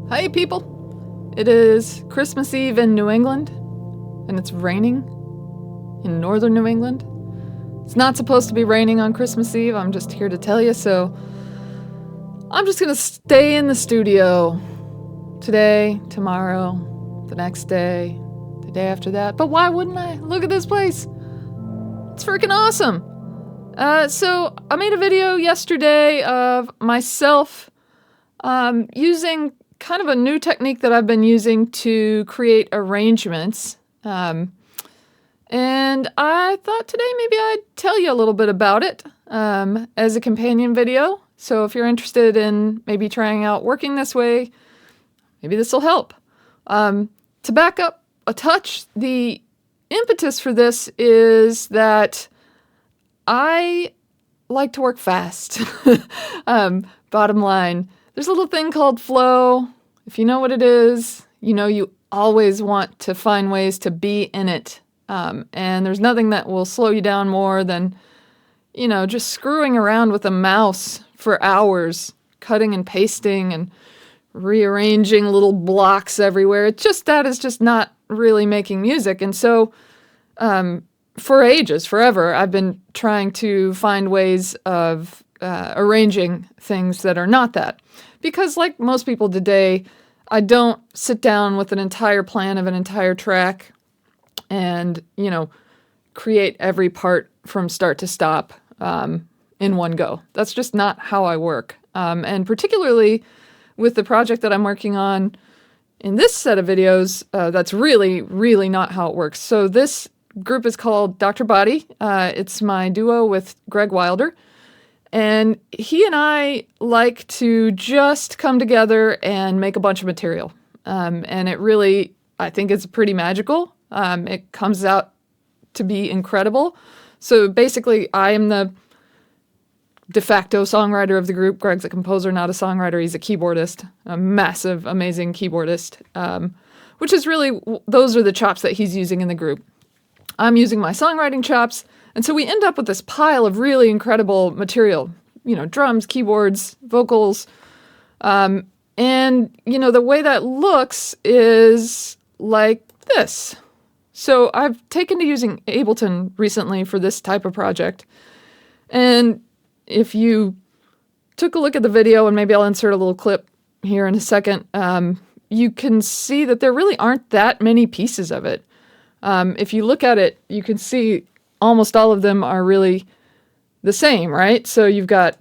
Hey people! It is Christmas Eve in New England, and it's raining in northern New England. It's not supposed to be raining on Christmas Eve, I'm just here to tell you, so I'm just gonna stay in the studio today, tomorrow, the next day, the day after that. But why wouldn't I? Look at this place! It's freaking awesome! So I made a video yesterday of myself using kind of a new technique that I've been using to create arrangements. And I thought today maybe I'd tell you a little bit about it as a companion video. So if you're interested in maybe trying out working this way, maybe this will help. To back up a touch, the impetus for this is that I like to work fast. Bottom line. There's a little thing called flow. If you know what it is, you know you always want to find ways to be in it. And there's nothing that will slow you down more than, just screwing around with a mouse for hours, cutting and pasting and rearranging little blocks everywhere. That is just not really making music. And so for ages, forever, I've been trying to find ways of arranging things that are not that. Because like most people today, I don't sit down with an entire plan of an entire track and, create every part from start to stop in one go. That's just not how I work. And particularly with the project that I'm working on in this set of videos, that's really, really not how it works. So this group is called Dr. Body. It's my duo with Greg Wilder. And he and I like to just come together and make a bunch of material. And it really, I think it's pretty magical. It comes out to be incredible. So basically, I am the de facto songwriter of the group. Greg's a composer, not a songwriter. He's a keyboardist, a massive, amazing keyboardist, which is really, those are the chops that he's using in the group. I'm using my songwriting chops. And so we end up with this pile of really incredible material, drums, keyboards, vocals. And, the way that looks is like this. So I've taken to using Ableton recently for this type of project. And if you took a look at the video, and maybe I'll insert a little clip here in a second, you can see that there really aren't that many pieces of it. If you look at it, you can see almost all of them are really the same, right? So you've got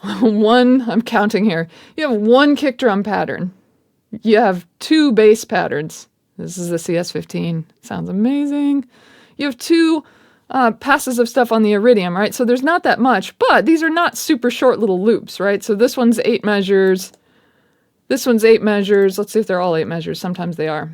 I'm counting here. You have one kick drum pattern. You have two bass patterns. This is the CS15. Sounds amazing. You have two passes of stuff on the iridium, right? So there's not that much, but these are not super short little loops, right? So this one's 8 measures. This one's 8 measures. Let's see if they're all 8 measures. Sometimes they are.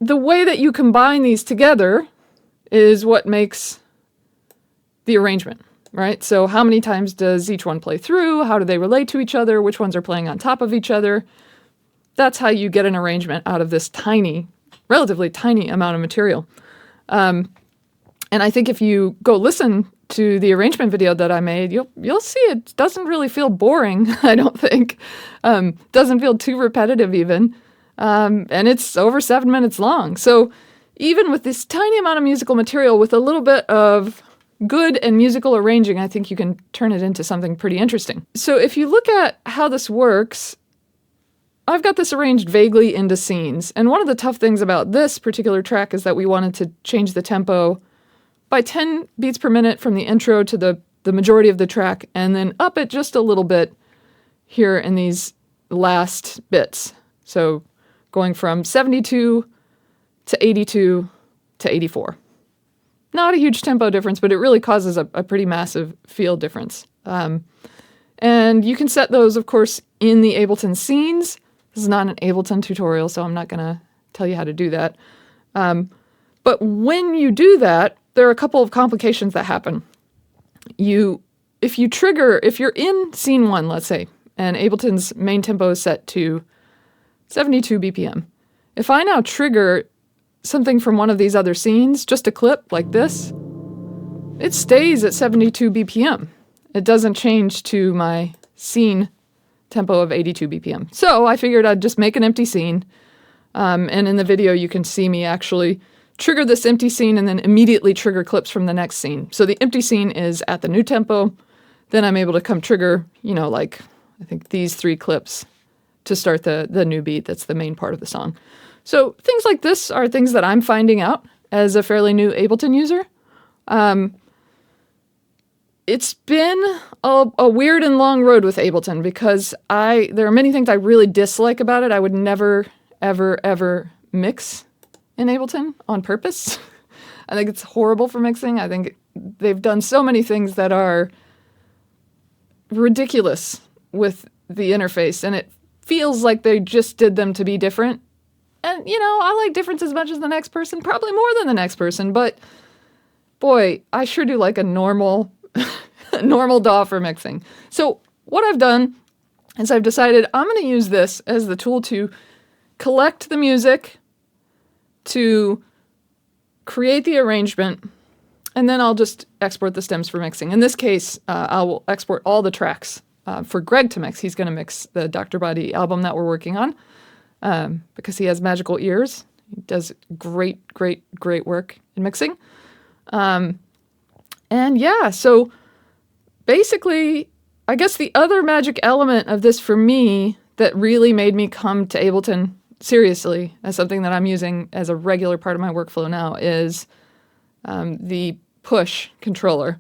The way that you combine these together is what makes the arrangement, right? So how many times does each one play through? How do they relate to each other? Which ones are playing on top of each other? That's how you get an arrangement out of this relatively tiny amount of material. And I think if you go listen to the arrangement video that I made, you'll see it doesn't really feel boring, I don't think. Doesn't feel too repetitive even. And it's over 7 minutes long. So even with this tiny amount of musical material, with a little bit of good and musical arranging, I think you can turn it into something pretty interesting. So if you look at how this works, I've got this arranged vaguely into scenes. And one of the tough things about this particular track is that we wanted to change the tempo by 10 beats per minute from the intro to the majority of the track, and then up it just a little bit here in these last bits. So going from 72 to 82 to 84. Not a huge tempo difference, but it really causes a pretty massive feel difference. And you can set those, of course, in the Ableton scenes This is not an Ableton tutorial, so I'm not going to tell you how to do that. But when you do that, there are a couple of complications that happen. If you're in scene 1, let's say, and Ableton's main tempo is set to 72 BPM. If I now trigger something from one of these other scenes, just a clip like this, it stays at 72 BPM. It doesn't change to my scene tempo of 82 BPM. So I figured I'd just make an empty scene. And in the video, you can see me actually trigger this empty scene and then immediately trigger clips from the next scene. So the empty scene is at the new tempo. Then I'm able to come trigger, like I think these 3 clips to start the new beat. That's the main part of the song. So things like this are things that I'm finding out as a fairly new Ableton user. It's been a weird and long road with Ableton because there are many things I really dislike about it. I would never, ever, ever mix in Ableton on purpose. I think it's horrible for mixing. I think they've done so many things that are ridiculous with the interface, and it feels like they just did them to be different. And, I like difference as much as the next person, probably more than the next person, but boy, I sure do like a normal DAW for mixing. So what I've done is I've decided I'm going to use this as the tool to collect the music, to create the arrangement, and then I'll just export the stems for mixing. In this case, I will export all the tracks for Greg to mix. He's going to mix the Dr. Body album that we're working on because he has magical ears. He does great, great, great work in mixing. And yeah, so basically, I guess the other magic element of this for me that really made me come to Ableton seriously as something that I'm using as a regular part of my workflow now is the push controller.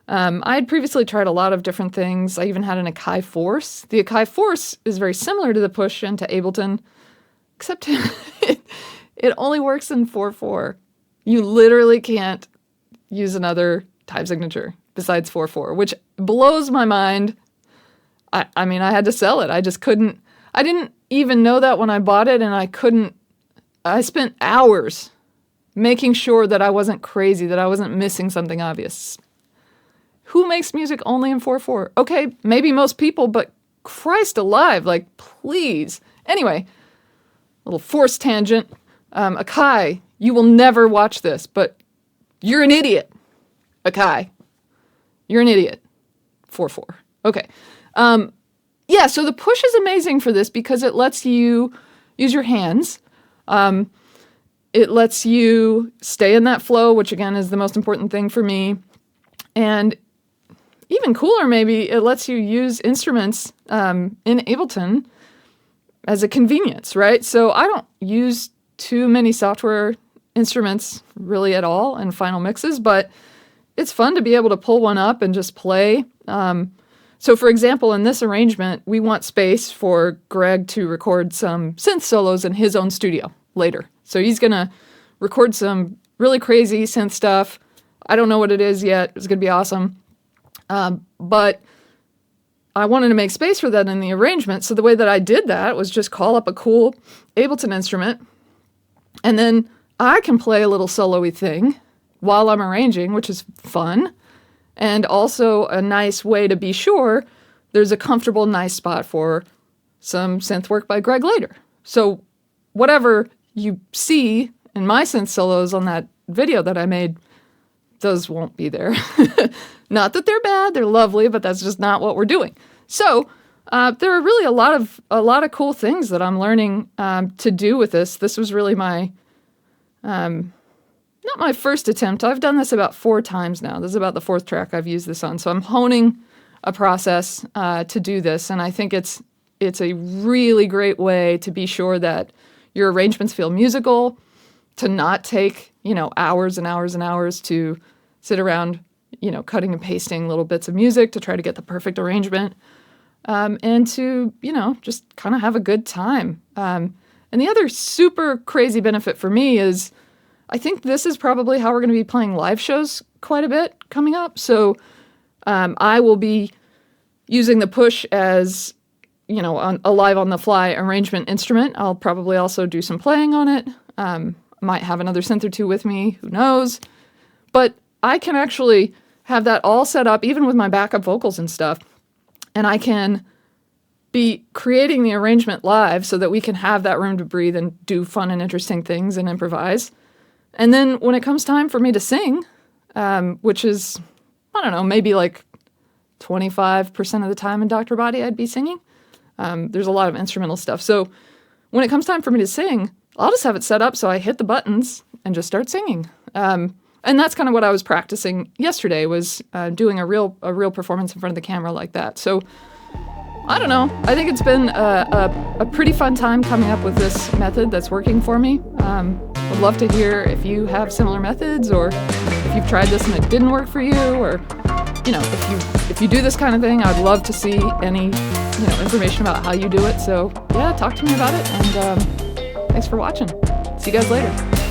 I had previously tried a lot of different things. I even had an Akai Force. The Akai Force is very similar to the push and to Ableton, except it only works in 4/4. You literally can't use another time signature besides 4/4, which blows my mind. I mean, I had to sell it. I just couldn't. I didn't even know that when I bought it, and I spent hours making sure that I wasn't crazy, that I wasn't missing something obvious. Who makes music only in 4/4? Okay, maybe most people, but Christ alive, please. Anyway, little force tangent. Akai, you will never watch this, but you're an idiot. Akai, you're an idiot. 4/4. Okay. Yeah, so the push is amazing for this because it lets you use your hands. It lets you stay in that flow, which again is the most important thing for me. And even cooler, maybe, it lets you use instruments in Ableton as a convenience, right? So I don't use too many software instruments really at all in final mixes, but it's fun to be able to pull one up and just play. So for example, in this arrangement, we want space for Greg to record some synth solos in his own studio later. So he's going to record some really crazy synth stuff. I don't know what it is yet. It's going to be awesome. But I wanted to make space for that in the arrangement. So the way that I did that was just call up a cool Ableton instrument, and then I can play a little solo-y thing while I'm arranging, which is fun. And also a nice way to be sure there's a comfortable, nice spot for some synth work by Greg later. So whatever you see in my synth solos on that video that I made, those won't be there. Not that they're bad, they're lovely, but that's just not what we're doing. So there are really a lot of cool things that I'm learning to do with this. This was really my not my first attempt. I've done this about 4 times now. This is about the 4th track I've used this on. So I'm honing a process to do this, and I think it's a really great way to be sure that your arrangements feel musical, to not take, hours and hours and hours to sit around, cutting and pasting little bits of music to try to get the perfect arrangement, and to, just kind of have a good time. And the other super crazy benefit for me is I think this is probably how we're going to be playing live shows quite a bit coming up. So I will be using the push as a live on the fly arrangement instrument. I'll probably also do some playing on it. Might have another synth or two with me, who knows? But I can actually have that all set up, even with my backup vocals and stuff. And I can be creating the arrangement live so that we can have that room to breathe and do fun and interesting things and improvise. And then when it comes time for me to sing, which is, I don't know, maybe like 25% of the time in Dr. Body I'd be singing. There's a lot of instrumental stuff. So when it comes time for me to sing, I'll just have it set up so I hit the buttons and just start singing. And that's kind of what I was practicing yesterday, was doing a real performance in front of the camera like that. So I don't know. I think it's been a pretty fun time coming up with this method that's working for me. Would love to hear if you have similar methods, or if you've tried this and it didn't work for you, or if you do this kind of thing. I'd love to see any information about how you do it. So yeah, talk to me about it, and thanks for watching. See you guys later.